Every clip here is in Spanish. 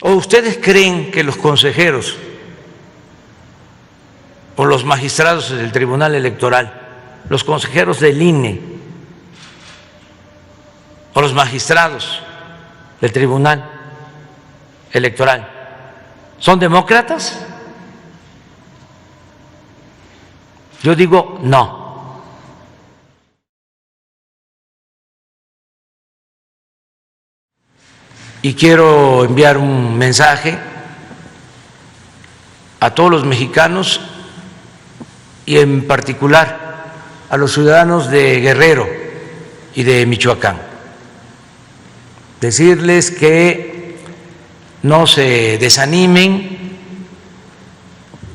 ¿O ustedes creen que los consejeros o los magistrados del Tribunal Electoral, los consejeros del INE o los magistrados del Tribunal Electoral son demócratas? Yo digo no. Y quiero enviar un mensaje a todos los mexicanos y en particular a los ciudadanos de Guerrero y de Michoacán. Decirles que no se desanimen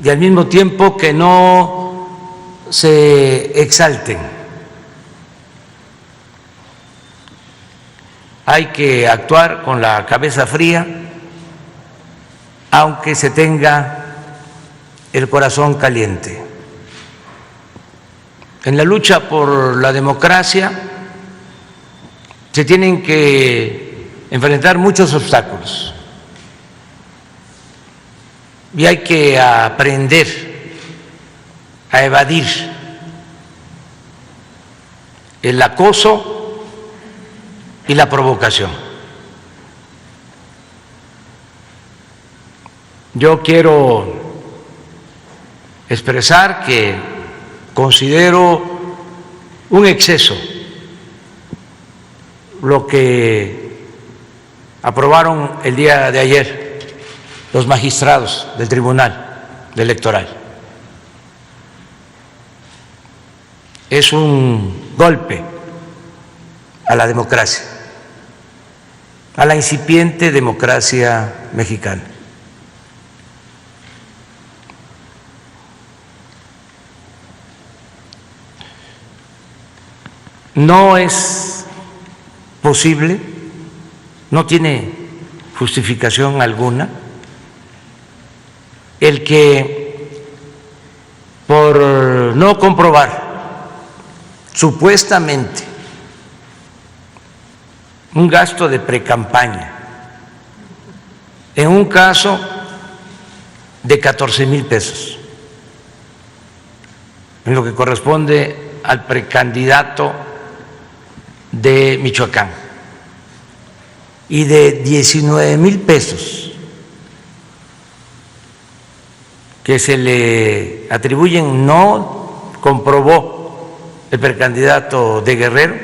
y al mismo tiempo que no se exalten. Hay que actuar con la cabeza fría, aunque se tenga el corazón caliente. En la lucha por la democracia se tienen que enfrentar muchos obstáculos y hay que aprender a evadir el acoso y la provocación. Yo quiero expresar que considero un exceso lo que aprobaron el día de ayer los magistrados del Tribunal Electoral. Es un golpe a la democracia, a la incipiente democracia mexicana. No es posible, no tiene justificación alguna el que por no comprobar supuestamente un gasto de precampaña en un caso de 14,000 pesos, en lo que corresponde al precandidato de Michoacán, y de 19,000 pesos que se le atribuyen, no comprobó el precandidato de Guerrero,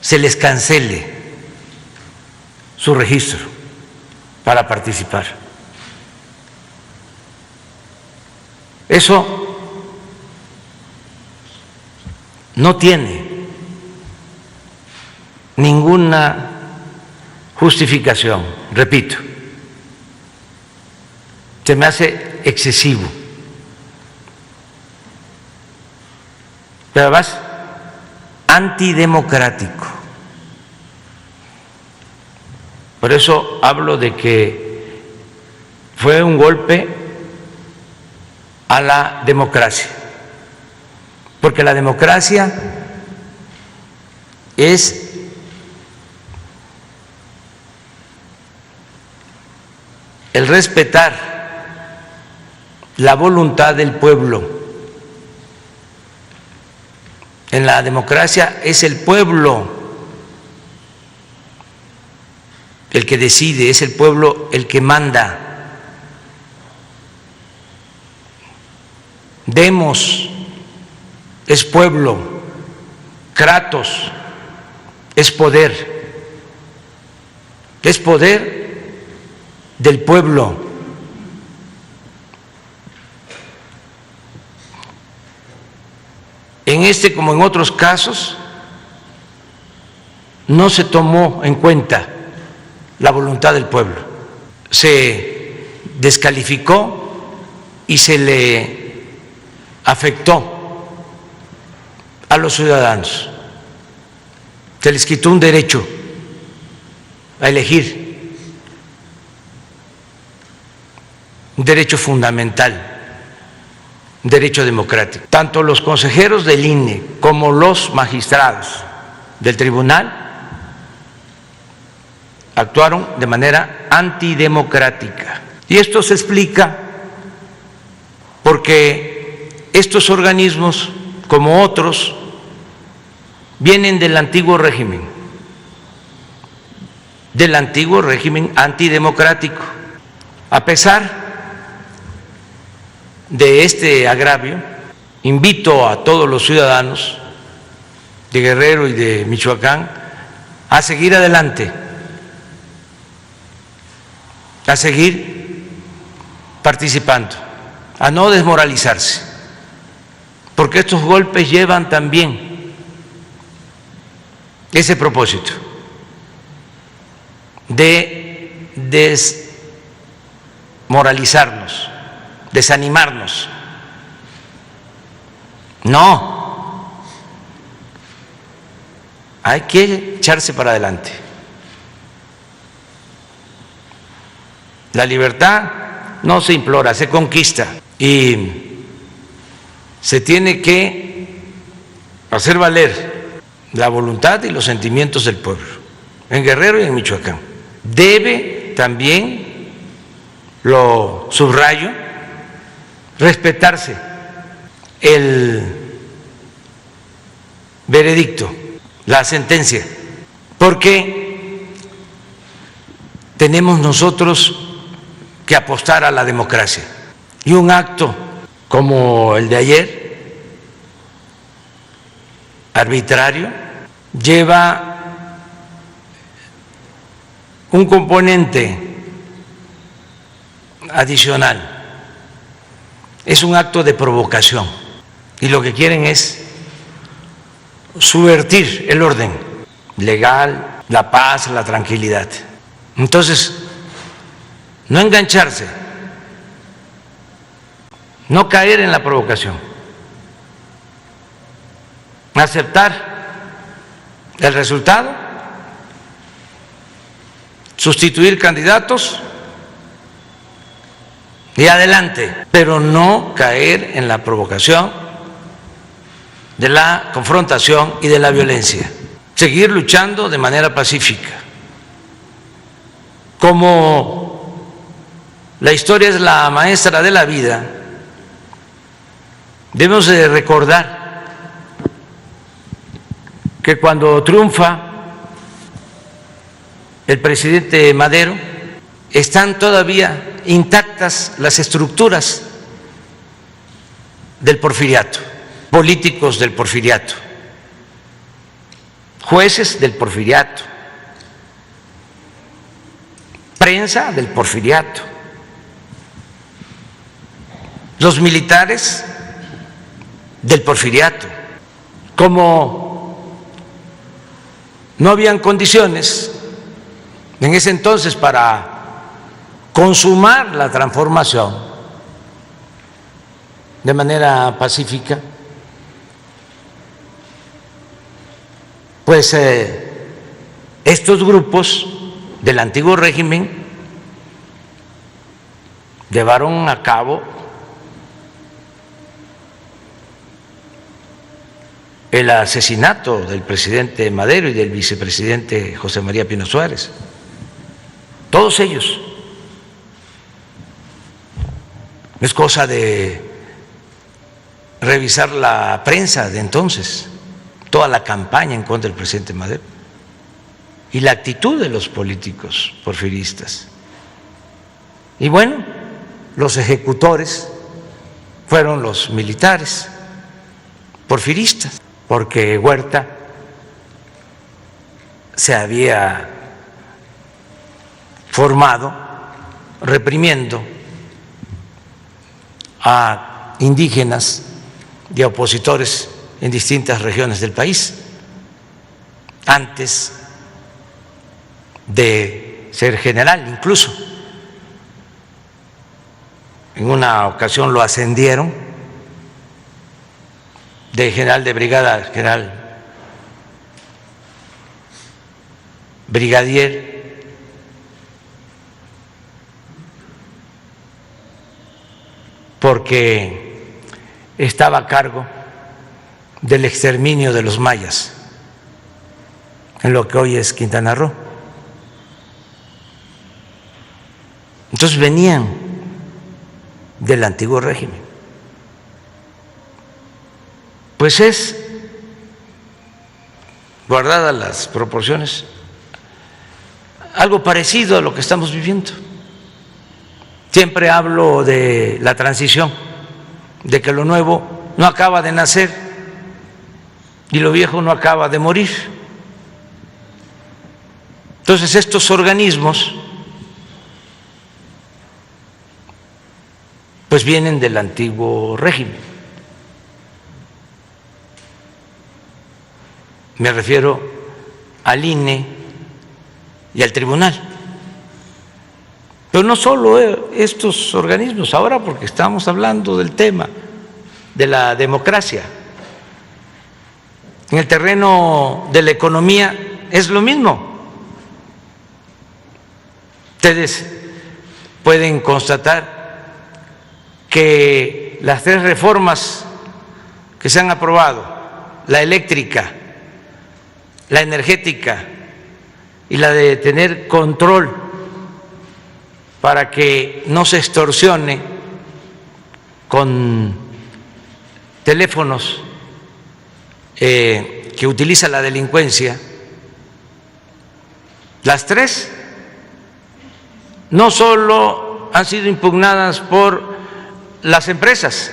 se les cancele su registro para participar. Eso no tiene ninguna justificación, repito, se me hace excesivo, pero además antidemocrático. Por eso hablo de que fue un golpe a la democracia, porque la democracia es el respetar la voluntad del pueblo. En la democracia es el pueblo el que decide, es el pueblo el que manda. Demos es pueblo, kratos es poder del pueblo. En este, como en otros casos, no se tomó en cuenta la voluntad del pueblo, se descalificó y se le afectó a los ciudadanos, se les quitó un derecho a elegir, un derecho fundamental, un derecho democrático. Tanto los consejeros del INE como los magistrados del tribunal actuaron de manera antidemocrática. Y esto se explica porque estos organismos, como otros, vienen del antiguo régimen antidemocrático. A pesar de este agravio, invito a todos los ciudadanos de Guerrero y de Michoacán a seguir adelante, a seguir participando, a no desmoralizarse, porque estos golpes llevan también ese propósito de desmoralizarnos, desanimarnos. No, hay que echarse para adelante. La libertad no se implora, se conquista y se tiene que hacer valer la voluntad y los sentimientos del pueblo, en Guerrero y en Michoacán. Debe también, lo subrayo, respetarse el veredicto, la sentencia, porque tenemos nosotros que apostar a la democracia. Y un acto como el de ayer, arbitrario, lleva un componente adicional. Es un acto de provocación y lo que quieren es subvertir el orden legal, la paz, la tranquilidad. Entonces, no engancharse, no caer en la provocación, aceptar el resultado, sustituir candidatos y adelante, pero no caer en la provocación de la confrontación y de la violencia. Seguir luchando de manera pacífica. Como la historia es la maestra de la vida, debemos de recordar que cuando triunfa el presidente Madero, están todavía intactas las estructuras del porfiriato, políticos del porfiriato, jueces del porfiriato, prensa del porfiriato, los militares del porfiriato. Como no habían condiciones en ese entonces para consumar la transformación de manera pacífica, pues estos grupos del antiguo régimen llevaron a cabo el asesinato del presidente Madero y del vicepresidente José María Pino Suárez, todos ellos. Es cosa de revisar la prensa de entonces, toda la campaña en contra del presidente Madero y la actitud de los políticos porfiristas. Y bueno, los ejecutores fueron los militares porfiristas, porque Huerta se había formado reprimiendo a indígenas y a opositores en distintas regiones del país, antes de ser general. Incluso en una ocasión lo ascendieron de general de brigada a general brigadier, porque estaba a cargo del exterminio de los mayas en lo que hoy es Quintana Roo. Entonces venían del antiguo régimen. Pues es, guardadas las proporciones, algo parecido a lo que estamos viviendo. Siempre hablo de la transición, de que lo nuevo no acaba de nacer y lo viejo no acaba de morir. Entonces estos organismos pues vienen del antiguo régimen. Me refiero al INE y al tribunal. Pero no solo estos organismos, ahora porque estamos hablando del tema de la democracia. En el terreno de la economía es lo mismo. Ustedes pueden constatar que las 3 reformas que se han aprobado, la eléctrica, la energética y la de tener control para que no se extorsione con teléfonos que utiliza la delincuencia, las 3 no solo han sido impugnadas por las empresas,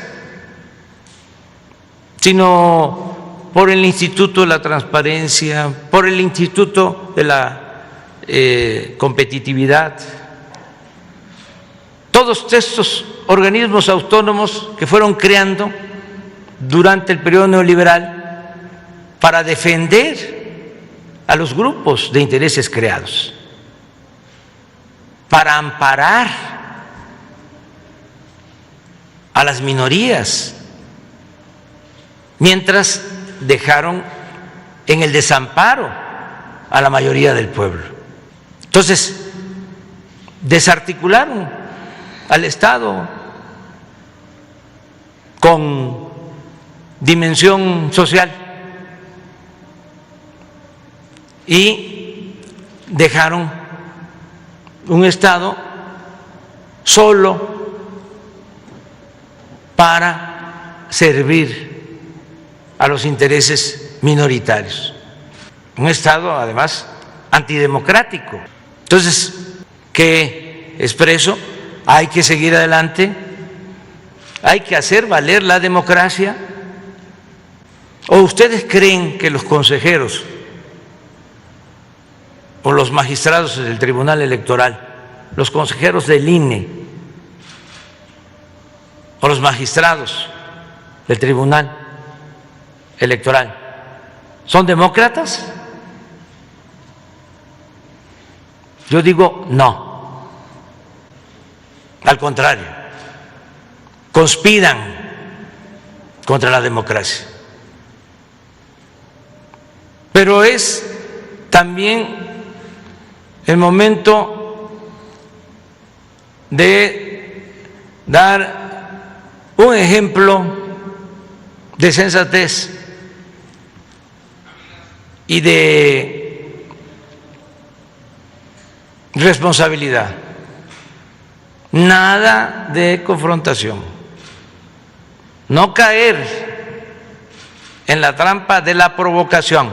sino por el Instituto de la Transparencia, por el Instituto de la Competitividad, todos estos organismos autónomos que fueron creando durante el periodo neoliberal para defender a los grupos de intereses creados, para amparar a las minorías, mientras dejaron en el desamparo a la mayoría del pueblo. Entonces, desarticularon al Estado con dimensión social y dejaron un Estado solo para servir a los intereses minoritarios. Un Estado, además, antidemocrático. Entonces, ¿qué expreso? Hay que seguir adelante, hay que hacer valer la democracia. ¿O ustedes creen que los consejeros o los magistrados del Tribunal Electoral, los consejeros del INE, o los magistrados del Tribunal Electoral son demócratas? Yo digo no, al contrario, conspiran contra la democracia. Pero es también el momento de dar un ejemplo de sensatez y de responsabilidad. Nada de confrontación. No caer en la trampa de la provocación.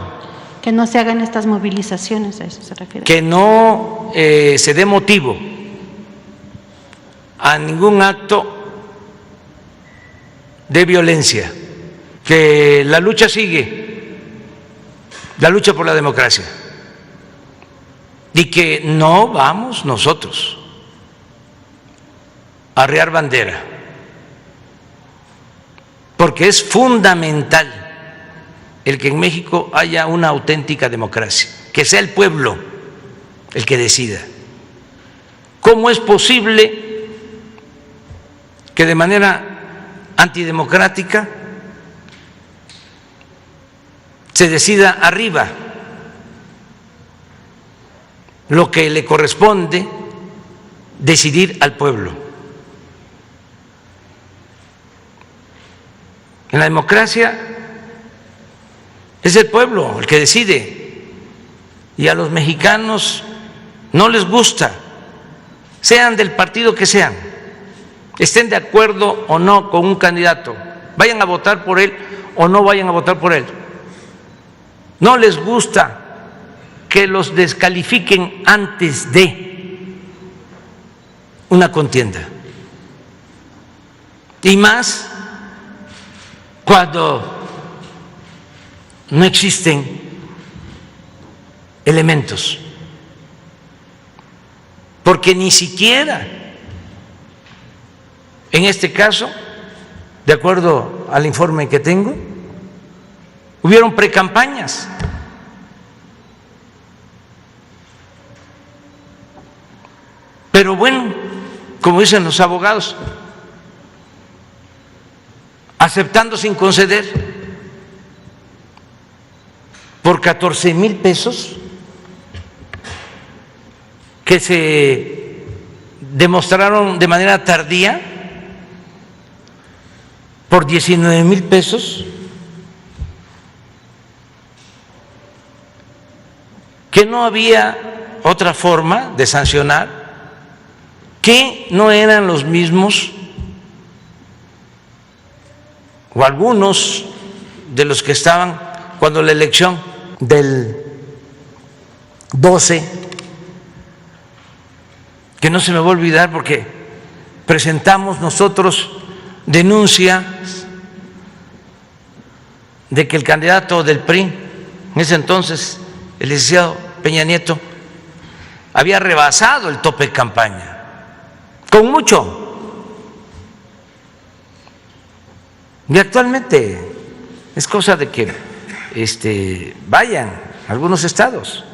Que no se hagan estas movilizaciones, a eso se refiere. Que no se dé motivo a ningún acto de violencia, que la lucha sigue, la lucha por la democracia, y que no vamos nosotros a arriar bandera, porque es fundamental el que en México haya una auténtica democracia, que sea el pueblo el que decida. ¿Cómo es posible que de manera antidemocrática se decida arriba lo que le corresponde decidir al pueblo? En la democracia es el pueblo el que decide, y a los mexicanos no les gusta sean del partido que sean, estén de acuerdo o no con un candidato, vayan a votar por él o no vayan a votar por él, no les gusta que los descalifiquen antes de una contienda, y más cuando no existen elementos, porque ni siquiera en este caso, de acuerdo al informe que tengo, hubieron precampañas. Pero bueno, como dicen los abogados, aceptando sin conceder por 14,000 pesos que se demostraron de manera tardía, por 19,000 pesos, que no había otra forma de sancionar, que no eran los mismos o algunos de los que estaban cuando la elección del 12, que no se me va a olvidar porque presentamos nosotros denuncia de que el candidato del PRI, en ese entonces el licenciado Peña Nieto, había rebasado el tope de campaña, con mucho. Y actualmente es cosa de que vayan a algunos estados.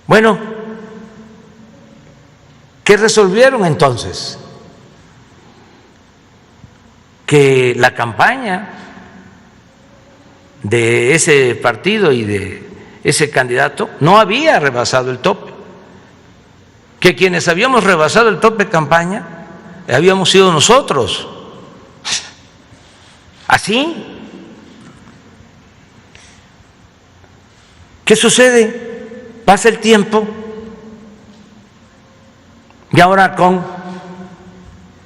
Bueno, ¿qué resolvieron entonces? Que la campaña de ese partido y de ese candidato no había rebasado el tope, que quienes habíamos rebasado el tope de campaña habíamos sido nosotros. ¿Así? ¿Qué sucede? Pasa el tiempo y ahora con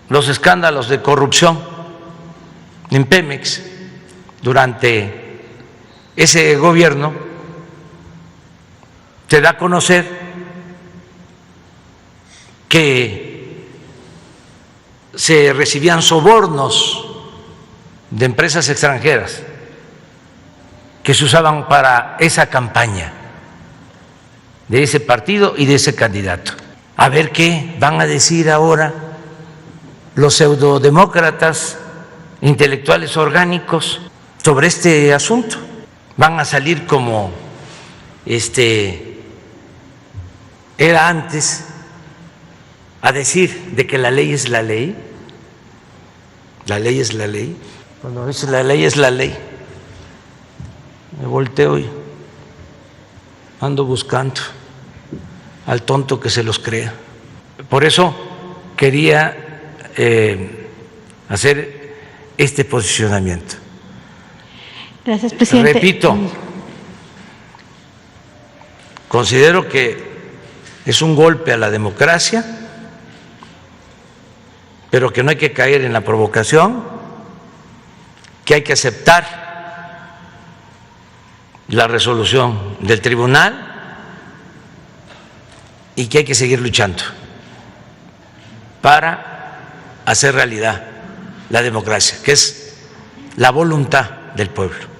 los escándalos de corrupción en Pemex durante ese gobierno, se da a conocer que se recibían sobornos de empresas extranjeras que se usaban para esa campaña de ese partido y de ese candidato. A ver qué van a decir ahora los pseudodemócratas intelectuales orgánicos sobre este asunto. Van a salir como era antes, a decir de que la ley es la ley. La ley es la ley. Cuando dice la ley es la ley, me volteo y ando buscando al tonto que se los crea. Por eso quería hacer este posicionamiento. Gracias, presidente. Repito, considero que es un golpe a la democracia, pero que no hay que caer en la provocación, que hay que aceptar la resolución del tribunal y que hay que seguir luchando para hacer realidad la democracia, que es la voluntad del pueblo.